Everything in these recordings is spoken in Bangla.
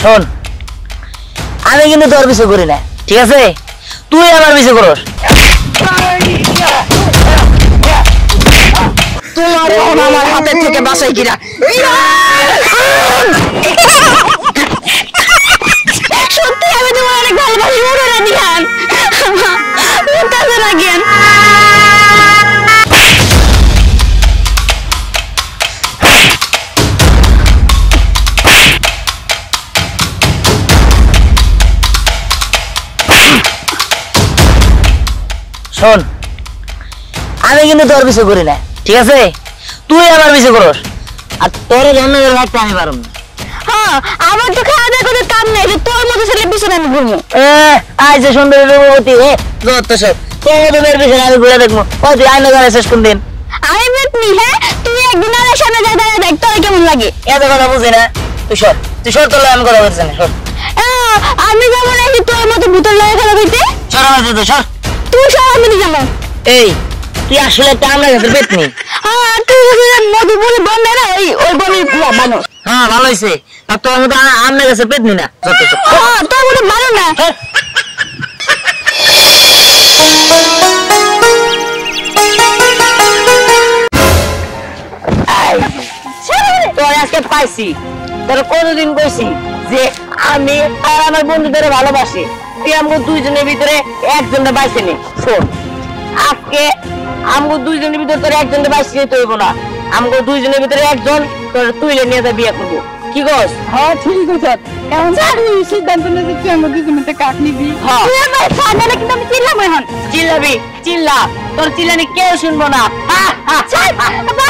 শোন, আমি কিন্তু তোর পিছু করি না, ঠিক আছে? তুই আমার পিছু করস। তোমার আমার হাতের থেকে বাঁচাই কিনা। সত্যি আমি তোমার অনেক ভালোবাসি, মনে দিলাম। শোন, আমি কিন্তু তোর পিছু করি না, ঠিক আছে? তুই আমার পিছু করস, আর তোর জন্য রাখতে আমি পারব না। হ্যাঁ, আমার তো খাওয়া দাওয়া করে কাম নেই যে তোর মতো ছেলে পিছনে আমি ঘুরবো। আজ যে সুন্দরী রূপবতী, যত সব তোর মতো মেয়ের পিছনে আমি ঘুরে দেখবো। ও তুই আইনা জানে শেষ কোন দিন? আমি বেতনি। হ্যাঁ, তুই একদিন আমার সামনে যা দাঁড়া দেখ তোর কেমন লাগে। এত কথা বুঝি না, তুই সর, তুই সর, তোর আমি কথা বলছি না, সর। আমি যাবো নাকি তোর মতো ভূতের লাগে খেলা দিতে? সর আমার সাথে, সর। তুই সর, আমি যাবো। এই তুই আসলে একটা আমরা গেছে পেতনি। হ্যাঁ, তুই মধুপুরে বন্ধে না, ওই বনের মানুষ। হ্যাঁ, ভালো হয়েছে। আর তোর মতো আমরা গেছে পেতনি না, যত সব। হ্যাঁ, তোর মতো ভালো না। তোর আজকে পাইছি, তোর কতদিন কইছি যে আমি আর আমার বন্ধুদের ভালোবাসি, তুই আমাকে দুইজনের ভিতরে একজনটা বাইছে নি। শোন, আজকে আমাকে দুইজনের ভিতরে তোর একজনটা বাইছে নিতে হইব না, আমাকে দুইজনের ভিতরে একজন তোর তুইলে নিয়ে যা বিয়ে করবো। কি কস? হ্যাঁ, ঠিক আছে। এখন সিদ্ধান্ত নিয়ে তুই আমার দুজনের কাক নিবি। তুই আমার সামনে না, কিন্তু আমি চিল্লাম এখন। চিল্লাবি, চিল্লা, তোর চিল্লানি কেউ শুনবো না। তুই আমার বাবা,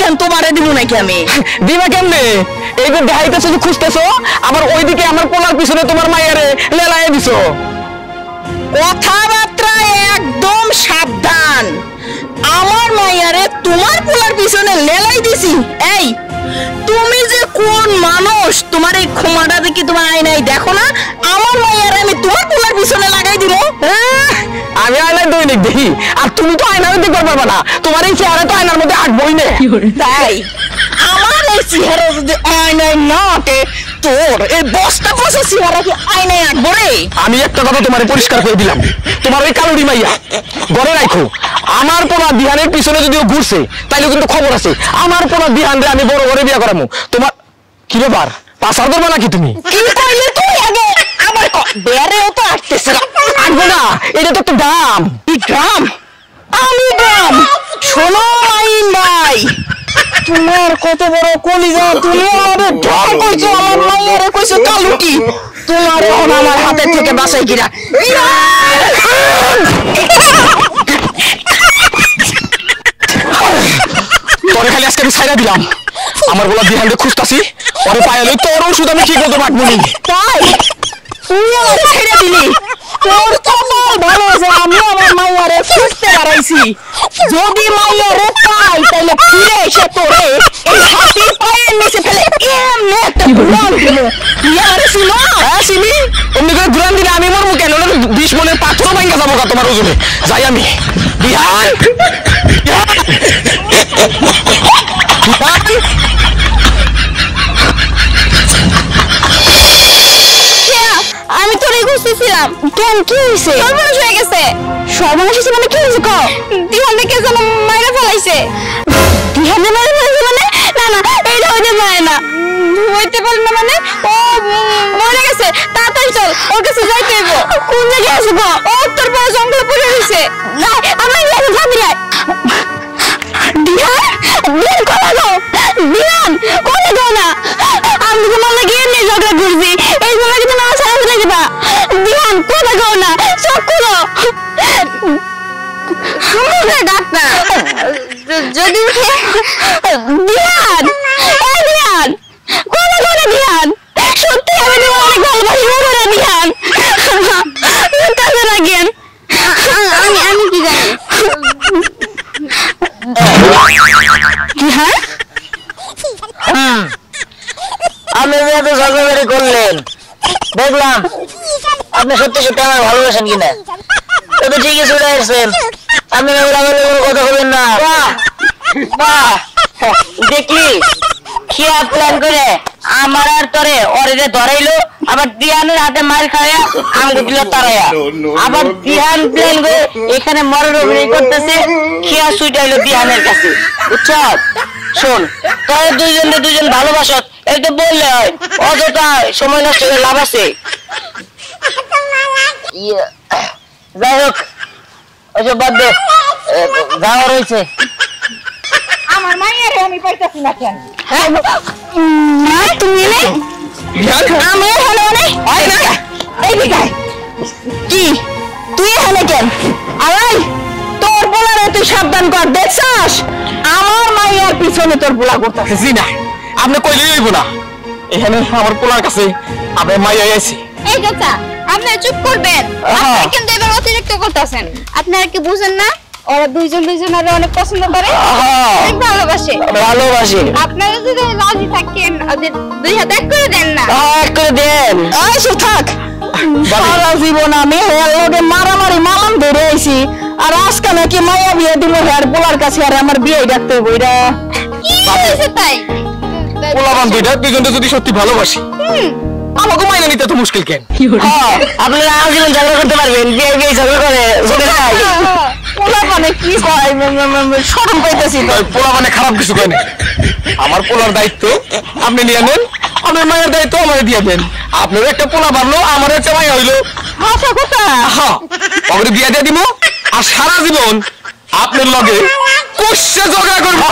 চল তোমারে দিব নাকি আমি? দিবা কেমনে? এই যে দেখাইতেছো যে খুঁজতেছো, আবার ওইদিকে আমার পোলার পিছনে তোমার মায়েরে লেলায় দিছো। কথাবার্তা একদম সাবধান। আমার মাইয়ারে তোমার পোলার পিছনে লেলাই দিছি। এই তুমি যে কোন মানুষ? তোমার এই ক্ষমাটা দেখি তোমার আয়নায় দেখো না? আমার মাইয়ারে আমি তোমার পোলার পিছনে লাগাই দিব? আমি আয়নায় দৈনিক দেখি, আর তুমি তো আয়নার মধ্যে করতে পারবা না। তোমার এই চেহারা তো আয়নার মধ্যে আঁকবই না। তাই আমার এই চেহারা যদি আয়নায় না আঁকে, তোর এই বস্তা বসে চেহারা কি আয়নায় আঁকবো রে? আমি একটা কথা তোমার পরিষ্কার করে দিলাম, তোমার ওই কালুরি মাইয়া ঘরে রাখো। আমার পোলা বিহানের পিছনে যদিও ঘুরছে, তাইলে কিন্তু খবর আছে। আমার পোলা বিহান রে আমি বড় ঘরে বিয়া করামু। তোমার কি ব্যাপার, পাশার করবা নাকি তুমি? কি কইলে তুই আগে? আমার বেরেও তো আসতেছে না। আঁকবো না, এটা তো একটা গ্রাম। কি গ্রাম? আমি গ্রাম? শোনো মাইন ভাই, তোমার কত বড় কলিজা, তুমি আমারে ঢং কইছো, আমার মাইয়ারে কইছো কালুটি। তোমার এখন আমার হাতের থেকে বাঁচাই কিনা। তোরে খালি আজকে আমি ছাইরা দিলাম। আমার বলা বিহানরে খুঁজতাছি, ওরে পাইলে তোর ওষুধ আমি কি করতে পারবো না। তাই তুই আমাকে ছেড়ে দিলি? তোর তো ভালো আছে, আমি আমার মাইয়ারে খুঁজতে হারাইছি। যদি মাইয়ারে পাই, তাহলে ফিরে এসে তোরে এই হাতির পায়ের নিচে ফেলে এমনি একটা ঘুরান দিল। তুই আমারে শুনো? হ্যাঁ চিনি, অমনি করে ঘুরান দিলে আমি মরবো কেন? 20 মনের পাথরও ভাঙ্গা যাবো তোমার ওজনে। যাই আমি। বিহান, আমি তোরে খুঁজতেছিলাম। কেন, কি হয়েছে? সর্বনাশ হয়ে গেছে। সর্বনাশ হয়েছে মানে কি হয়েছে? কও। দিহানে কে যেন মাইরা ফেলাইছে। দিহানে মাইরা ফেলাইছে মানে? না না, এইটা হইতে পারে না। হইতে পারে না মানে? ও মরে গেছে। তাড়াতাড়ি চল, ওর কাছে যাইতে হইব। কোন জায়গায় আছে গো? ও তোর বড় জঙ্গলে পড়ে রয়েছে। না, আমার লাগে যাবি না। দিহান, দিহান কোলা গো? দিহান কোলে গো না? আমি তোমার লাগে এমনি ঝগড়া করছি, এই জন্য কিন্তু না ছাড়া ফেলে দিবা। দিহান কথা কও না চোখ খুলো ডাক্তার যদি উঠে দিহান দিহান কথা কও না দিহান সত্যি আমি তোমার অনেক ভালোবাসি বলো না দিহান কাছে রাখেন আমি কি জানি দিহান আপনি এত ঝগড়াঝাড়ি করলেন, দেখলাম আপনি সত্যি সত্যি আমার ভালোবাসেন কিনা। তো ঠিকই চলে আসছেন, আপনি কথা বলবেন না। দেখলি খেয়া প্ল্যান করে আমার আর তরে ওরে ধরাইলো, আবার দিহানের হাতে মার খাইয়া আমাকে দিল তারাইয়া, আবার দিহান প্ল্যান করে এখানে মরার অভিনয় করতেছে, খেয়া ছুটাইলো দিহানের কাছে। বুঝছ? শোন, তোর দুজন ভালোবাসত এই তো বললে হয়, অযথা সময় নষ্ট করে লাভ আছে। যাই হোক, ওইসব বাদ দে, যাওয়া রয়েছে। আমার মায়ের আমি পাইতাছি না কেন? তুমি আমি হলো কি তুই এখানে কেন? আরে তোর বলারে তুই সাবধান কর, দেখছস আমার মাইয়ার পিছনে তোর পোলা করতেছে। জি না, আপনি কইলেই হইব না, এখানে আমার পোলার কাছে আপনার মাইয়া আইছে। এই চাচা আপনি চুপ করবেন, আপনি কিন্তু এবার অতিরিক্ত করতেছেন। আপনারা কি বুঝেন না ওরা দুইজনের অনেক পছন্দ করে, অনেক ভালোবাসে। আপনারা যদি রাজি থাকেন ওদের দুই হাত এক করে দেন না। এক করে দেন। আইসো থাক, সারা জীবন আমি হেয়ার লোকে মারামারি মালাম ধরে আইছি, আর আজকে নাকি মায়া বিয়ে দিব হেয়ার পোলার কাছে, আর আমার বিয়ে ডাকতে হইব। এটা কি হইছে তাই? পোলাবান দুইজনটা যদি সত্যি ভালোবাসি, আমাকে মাইনা নিতে তো মুশকিল কেন? আপনারা আজীবন ঝগড়া করতে পারবেন, বিয়ে বিয়ে ঝগড়া করে পোলাপানে কি কয় শরম পাইতেছি। পোলাবানে খারাপ কিছু কেন? আমার পোলার দায়িত্ব আপনি নিয়ে নেন, আপনার মায়ের দায়িত্ব আমার দিয়ে দেন। আপনার একটা পোলা বাড়লো, আমার একটা মায়া হইলো, ওকে বিয়ে দিয়ে দিব, আর সারা জীবন আপনার লগে কষে ঝগড়া করবো।